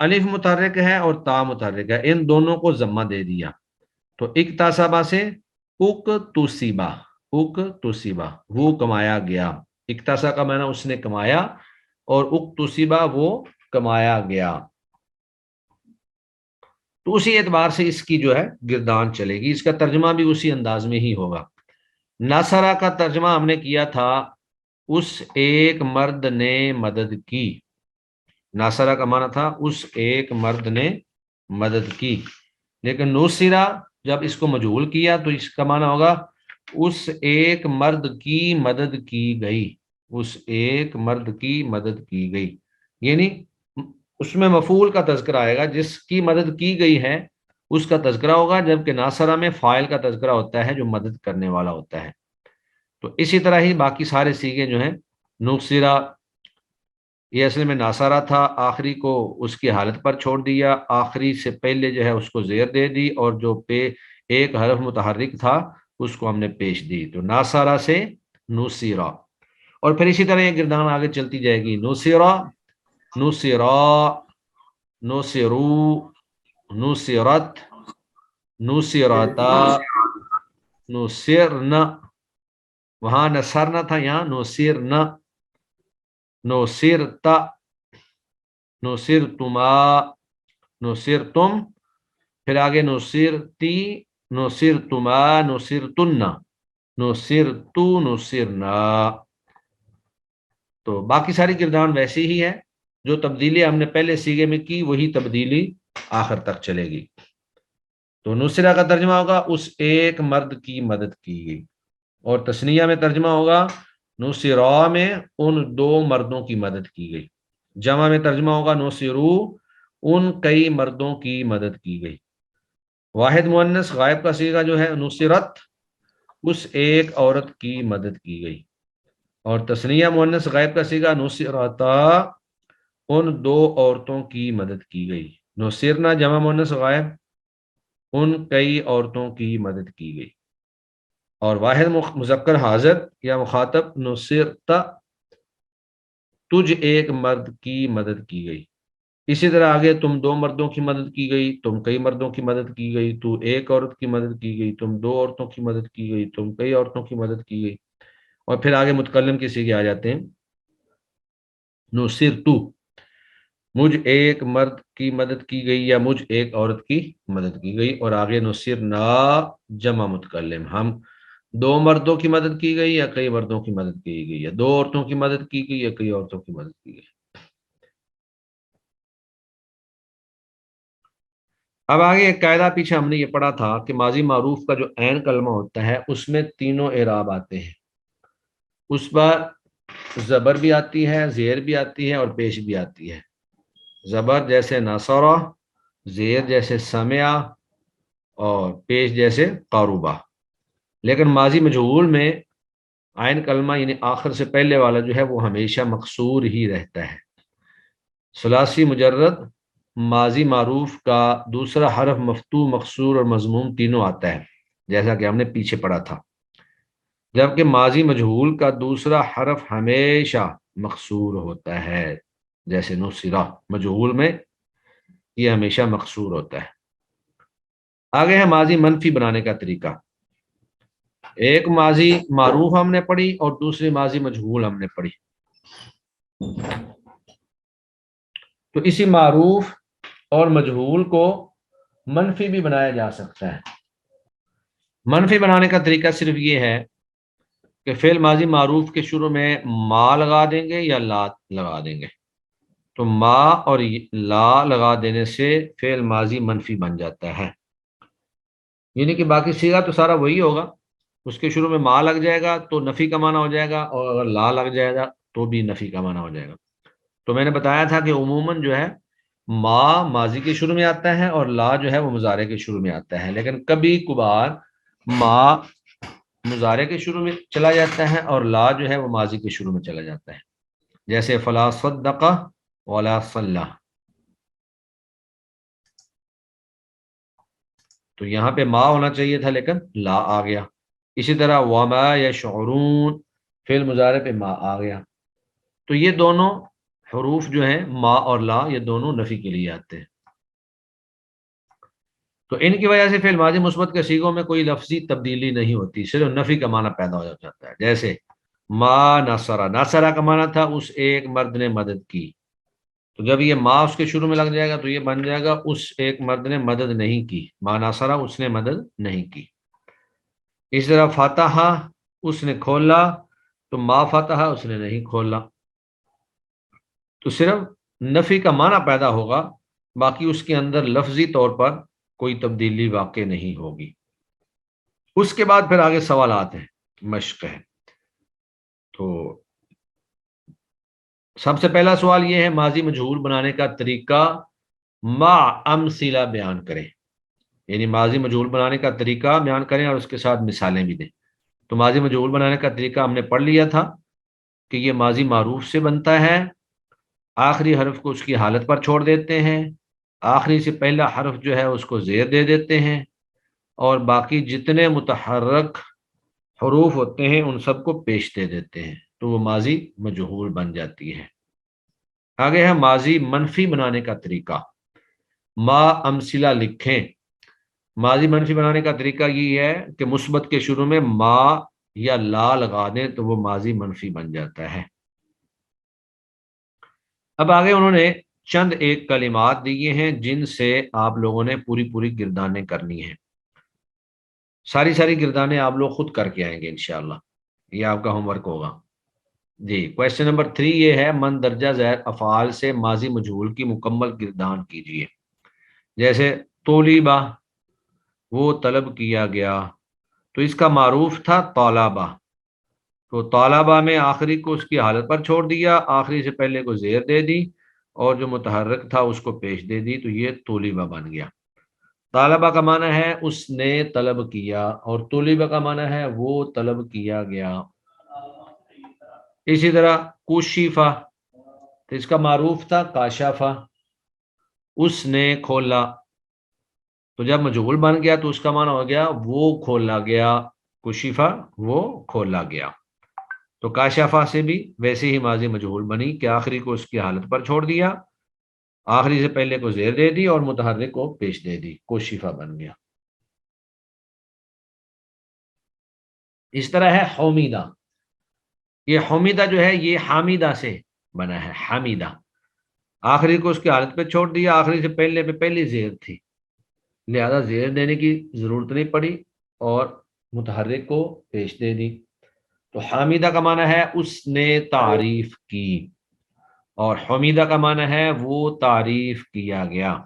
الف متحرک ہے اور تا متحرک ہے، ان دونوں کو ضمہ دے دیا تو اکتسبہ سے اکتسبہ، اکتسبہ وہ کمایا گیا، اکتسا کا معنی اس نے کمایا اور اکتسبہ وہ کمایا گیا، تو اسی اعتبار سے اس کی جو ہے گردان چلے گی، اس کا ترجمہ بھی اسی انداز میں ہی ہوگا۔ نصرہ کا ترجمہ ہم نے کیا تھا اس ایک مرد نے مدد کی، ناصرہ کا معنی تھا اس ایک مرد نے مدد کی، لیکن نوسرہ جب اس کو مجہول کیا تو اس کا معنی ہوگا اس ایک مرد کی مدد کی گئی، اس ایک مرد کی مدد کی گئی، یعنی اس میں مفعول کا تذکرہ آئے گا، جس کی مدد کی گئی ہے اس کا تذکرہ ہوگا، جبکہ ناصرہ میں فاعل کا تذکرہ ہوتا ہے جو مدد کرنے والا ہوتا ہے۔ تو اسی طرح ہی باقی سارے سیغے جو ہیں، نصرہ یہ اصل میں ناصرہ تھا، آخری کو اس کی حالت پر چھوڑ دیا، آخری سے پہلے جو ہے اس کو زیر دے دی، اور جو ایک حرف متحرک تھا اس کو ہم نے پیش دی، تو ناصرہ سے نصرہ، اور پھر اسی طرح یہ گردان آگے چلتی جائے گی، نصرہ، نصرا، نصرو، نصرت، نصرتا، نصرن، وہاں نصرنا تھا یہاں نصرن، نصرت، نصرتما، نصرتم، پھر آگے نصرتی، نصرتما، نصرتن، نصرتو، نصرنا، تو باقی ساری گردان ویسی ہی ہے، جو تبدیلی ہم نے پہلے سیغے میں کی وہی تبدیلی آخر تک چلے گی۔ تو نصرہ کا ترجمہ ہوگا اس ایک مرد کی مدد کی گئی، اور تثنیہ میں ترجمہ ہوگا نصرا میں ان دو مردوں کی مدد کی گئی، جمع میں ترجمہ ہوگا نصرو ان کئی مردوں کی مدد کی گئی، واحد مؤنث غائب کا صیغہ جو ہے نصرت اس ایک عورت کی مدد کی گئی، اور تثنیہ مؤنث غائب کا صیغہ نصرتا ان دو عورتوں کی مدد کی گئی، نصرنا جمع مؤنث غائب ان کئی عورتوں کی مدد کی گئی، اور واحد مذکر حاضر یا مخاطب نصرتا تجھ ایک مرد کی مدد کی گئی، اسی طرح آگے تم دو مردوں کی مدد کی گئی، تم کئی مردوں کی مدد کی گئی، تو ایک عورت کی مدد کی گئی، تم دو عورتوں کی مدد کی گئی، تم کئی عورتوں کی مدد کی گئی، اور پھر آگے متکلم کے صیغے آ جاتے ہیں، نصرتو مجھ ایک مرد کی مدد کی گئی یا مجھ ایک عورت کی مدد کی گئی، اور آگے نصرنا جمع متکلم ہم دو مردوں کی مدد کی گئی یا کئی مردوں کی مدد کی گئی، یا دو عورتوں کی مدد کی گئی یا کئی عورتوں کی مدد کی گئی۔ اب آگے ایک قاعدہ پیچھے ہم نے یہ پڑھا تھا کہ ماضی معروف کا جو عین کلمہ ہوتا ہے اس میں تینوں اعراب آتے ہیں، اس پر زبر بھی آتی ہے، زیر بھی آتی ہے اور پیش بھی آتی ہے، زبر جیسے نصرہ، زیر جیسے سمعہ، اور پیش جیسے قاربہ، لیکن ماضی مجہول میں عین کلمہ یعنی آخر سے پہلے والا جو ہے وہ ہمیشہ مقصور ہی رہتا ہے۔ ثلاثی مجرد ماضی معروف کا دوسرا حرف مفتوح، مقصور اور مضموم تینوں آتا ہے، جیسا کہ ہم نے پیچھے پڑھا تھا، جبکہ ماضی مجہول کا دوسرا حرف ہمیشہ مقصور ہوتا ہے، جیسے نصرہ مجہول میں یہ ہمیشہ مقصور ہوتا ہے۔ آگے ہے ماضی منفی بنانے کا طریقہ، ایک ماضی معروف ہم نے پڑھی اور دوسری ماضی مجہول ہم نے پڑھی، تو اسی معروف اور مجہول کو منفی بھی بنایا جا سکتا ہے۔ منفی بنانے کا طریقہ صرف یہ ہے کہ فعل ماضی معروف کے شروع میں ما لگا دیں گے یا لا لگا دیں گے، تو ما اور لا لگا دینے سے فعل ماضی منفی بن جاتا ہے، یعنی کہ باقی صیغہ تو سارا وہی ہوگا، اس کے شروع میں ما لگ جائے گا تو نفی کا معنی ہو جائے گا، اور اگر لا لگ جائے گا تو بھی نفی کا معنی ہو جائے گا۔ تو میں نے بتایا تھا کہ عموماً جو ہے ما ماضی کے شروع میں آتا ہے اور لا جو ہے وہ مضارع کے شروع میں آتا ہے، لیکن کبھی کبھار ما مضارع کے شروع میں چلا جاتا ہے اور لا جو ہے وہ ماضی کے شروع میں چلا جاتا ہے، جیسے فلا صدق ولا صلی، تو یہاں پہ ما ہونا چاہیے تھا لیکن لا آ گیا۔ اسی طرح وما یشعرون فعل مضارع پہ ما آ گیا، تو یہ دونوں حروف جو ہیں ما اور لا یہ دونوں نفی کے لیے آتے ہیں، تو ان کی وجہ سے فعل ماضی مثبت کے صیغوں میں کوئی لفظی تبدیلی نہیں ہوتی، صرف نفی کا معنی پیدا ہو جاتا ہے۔ جیسے ما نصرہ، نصرہ کا معنی تھا اس ایک مرد نے مدد کی، تو جب یہ ما اس کے شروع میں لگ جائے گا تو یہ بن جائے گا اس ایک مرد نے مدد نہیں کی، ما نصرہ اس نے مدد نہیں کی۔ اس طرح فتح اس نے کھولا، تو ما فتح اس نے نہیں کھولا، تو صرف نفی کا معنی پیدا ہوگا، باقی اس کے اندر لفظی طور پر کوئی تبدیلی واقع نہیں ہوگی۔ اس کے بعد پھر آگے سوالات ہیں، مشق ہے۔ تو سب سے پہلا سوال یہ ہے ماضی مجہول بنانے کا طریقہ، ما امثلہ بیان کریں، یعنی ماضی مجہول بنانے کا طریقہ بیان کریں اور اس کے ساتھ مثالیں بھی دیں۔ تو ماضی مجہول بنانے کا طریقہ ہم نے پڑھ لیا تھا کہ یہ ماضی معروف سے بنتا ہے، آخری حرف کو اس کی حالت پر چھوڑ دیتے ہیں، آخری سے پہلا حرف جو ہے اس کو زیر دے دیتے ہیں، اور باقی جتنے متحرک حروف ہوتے ہیں ان سب کو پیش دے دیتے ہیں، تو وہ ماضی مجہول بن جاتی ہے۔ آگے ہے ماضی منفی بنانے کا طریقہ، ما امثلہ لکھیں۔ ماضی منفی بنانے کا طریقہ یہ ہے کہ مثبت کے شروع میں ما یا لا لگا دیں تو وہ ماضی منفی بن جاتا ہے۔ اب آگے انہوں نے چند ایک کلمات دیے ہیں جن سے آپ لوگوں نے پوری گردانیں کرنی ہیں، ساری گردانیں آپ لوگ خود کر کے آئیں گے انشاءاللہ، یہ آپ کا ہوم ورک ہوگا۔ جی، کویسچن نمبر 3 یہ ہے مندرجہ ذیل افعال سے ماضی مجہول کی مکمل گردان کیجیے۔ جیسے طلبہ، وہ طلب کیا گیا، تو اس کا معروف تھا طالبہ، تو طالبہ میں آخری کو اس کی حالت پر چھوڑ دیا، آخری سے پہلے کو زیر دے دی اور جو متحرک تھا اس کو پیش دے دی، تو یہ طلبہ بن گیا۔ طالبہ کا معنی ہے اس نے طلب کیا، اور طلبہ کا معنی ہے وہ طلب کیا گیا۔ اسی طرح کشفہ، تو اس کا معروف تھا کاشفہ، اس نے کھولا، تو جب مجہول بن گیا تو اس کا معنی ہو گیا وہ کھولا گیا، کشفہ وہ کھولا گیا۔ تو کاشفہ سے بھی ویسے ہی ماضی مجہول بنی کہ آخری کو اس کی حالت پر چھوڑ دیا، آخری سے پہلے کو زیر دے دی اور متحرک کو پیش دے دی، کشفہ بن گیا۔ اس طرح ہے حمیدہ، یہ حمیدہ جو ہے یہ حامدہ سے بنا ہے، حمیدہ، آخری کو اس کی حالت پہ چھوڑ دیا، آخری سے پہلے پہ پہلی زیر تھی لہذا زیر دینے کی ضرورت نہیں پڑی اور متحرک کو پیش دے دی۔ تو حامدہ کا معنی ہے اس نے تعریف کی، اور حمیدہ کا معنی ہے وہ تعریف کیا گیا۔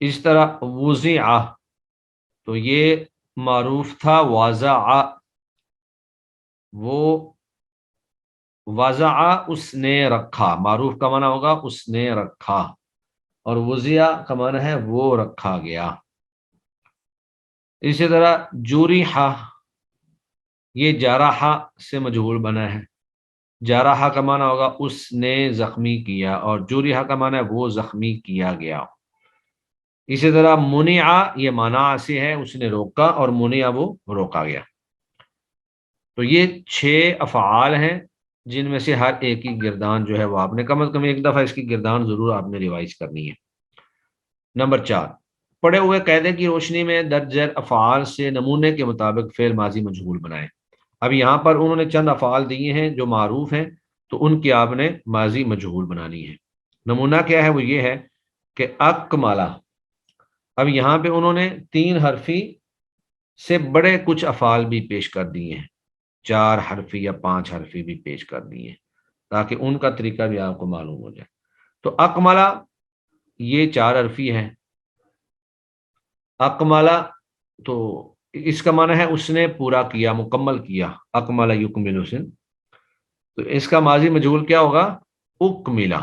اس طرح وضع، تو یہ معروف تھا وضع، وہ وضع اس نے رکھا، معروف کا معنی ہوگا اس نے رکھا، اور وضع کا معنی ہے وہ رکھا گیا۔ اسی طرح جرح، یہ جرح سے مجہول بنا ہے، جرح کا معنی ہوگا اس نے زخمی کیا، اور جرح کا معنی ہے وہ زخمی کیا گیا۔ اسی طرح منع، یہ منع سے ہے اس نے روکا، اور منع وہ روکا گیا۔ تو یہ 6 افعال ہیں جن میں سے ہر ایک کی گردان جو ہے وہ آپ نے کم از کم ایک دفعہ اس کی گردان ضرور آپ نے ریوائز کرنی ہے۔ نمبر 4، پڑے ہوئے قاعدے کی روشنی میں درج ذیل افعال سے نمونے کے مطابق فعل ماضی مجہول بنائیں۔ اب یہاں پر انہوں نے چند افعال دیے ہیں جو معروف ہیں، تو ان کی آپ نے ماضی مجہول بنانی ہے۔ نمونہ کیا ہے؟ وہ یہ ہے کہ اکملہ، اب یہاں پہ انہوں نے 3 حرفی سے بڑے کچھ افعال بھی پیش کر دیے ہیں، 4 حرفی یا 5 حرفی بھی پیش کر دیے ہیں تاکہ ان کا طریقہ بھی آپ کو معلوم ہو جائے۔ تو اکملہ یہ 4 حرفی ہے، اکملہ تو اس کا معنی ہے اس نے پورا کیا، مکمل کیا، اکملہ یکمل حسن، تو اس کا ماضی مجہول کیا ہوگا؟ اکملہ۔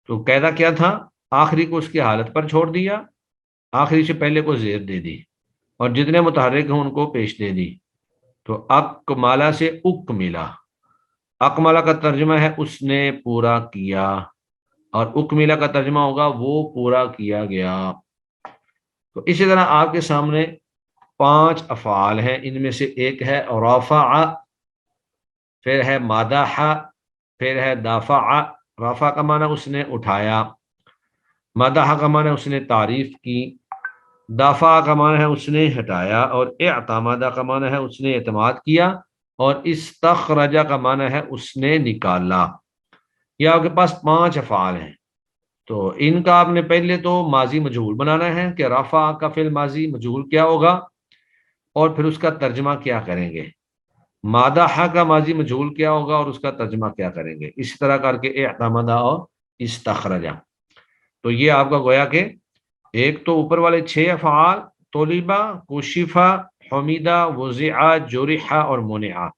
تو قاعدہ کیا تھا؟ آخری کو اس کی حالت پر چھوڑ دیا، آخری سے پہلے کو زیر دے دی، اور جتنے متحرک ہیں ان کو پیش دے دی، تو اکملہ سے اکملہ۔ اکملہ کا ترجمہ ہے اس نے پورا کیا، اور اکملہ کا ترجمہ ہوگا وہ پورا کیا گیا۔ تو اسی طرح آپ کے سامنے 5 افعال ہیں، ان میں سے ایک ہے رفع، پھر ہے مدح، پھر ہے دافع، رفع کا معنی اس نے اٹھایا، مدح کا معنی اس نے تعریف کی، دافع کا معنی ہے اس نے ہٹایا، اور اعتماد کا معنی ہے اس نے اعتماد کیا، اور استخرج کا معنی ہے اس نے نکالا۔ یہ آپ کے پاس 5 افعال ہیں، تو ان کا آپ نے پہلے تو ماضی مجہول بنانا ہے کہ رفع کا فعل ماضی مجہول کیا ہوگا، اور پھر اس کا ترجمہ کیا کریں گے، مادح کا ماضی مجہول کیا ہوگا اور اس کا ترجمہ کیا کریں گے، اسی طرح کر کے اعتمد اور استخرجا۔ تو یہ آپ کا گویا کہ ایک تو اوپر والے 6 افعال، طلبہ، کشفہ، حمیدہ، وضع، جرحہ اور منع،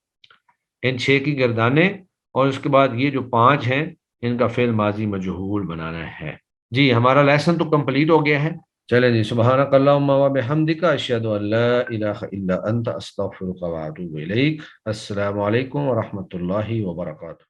ان 6 کی گردانیں، اور اس کے بعد یہ جو 5 ہیں ان کا فعل ماضی مجہول بنانا ہے۔ جی ہمارا لیسن تو کمپلیٹ ہو گیا ہے۔ چلیں جی، سبحانک اللہم و بحمدک، اشہد ان لا الہ الا انت، استغفرک و اتوب الیک۔ السلام علیکم ورحمۃ اللہ وبرکاتہ۔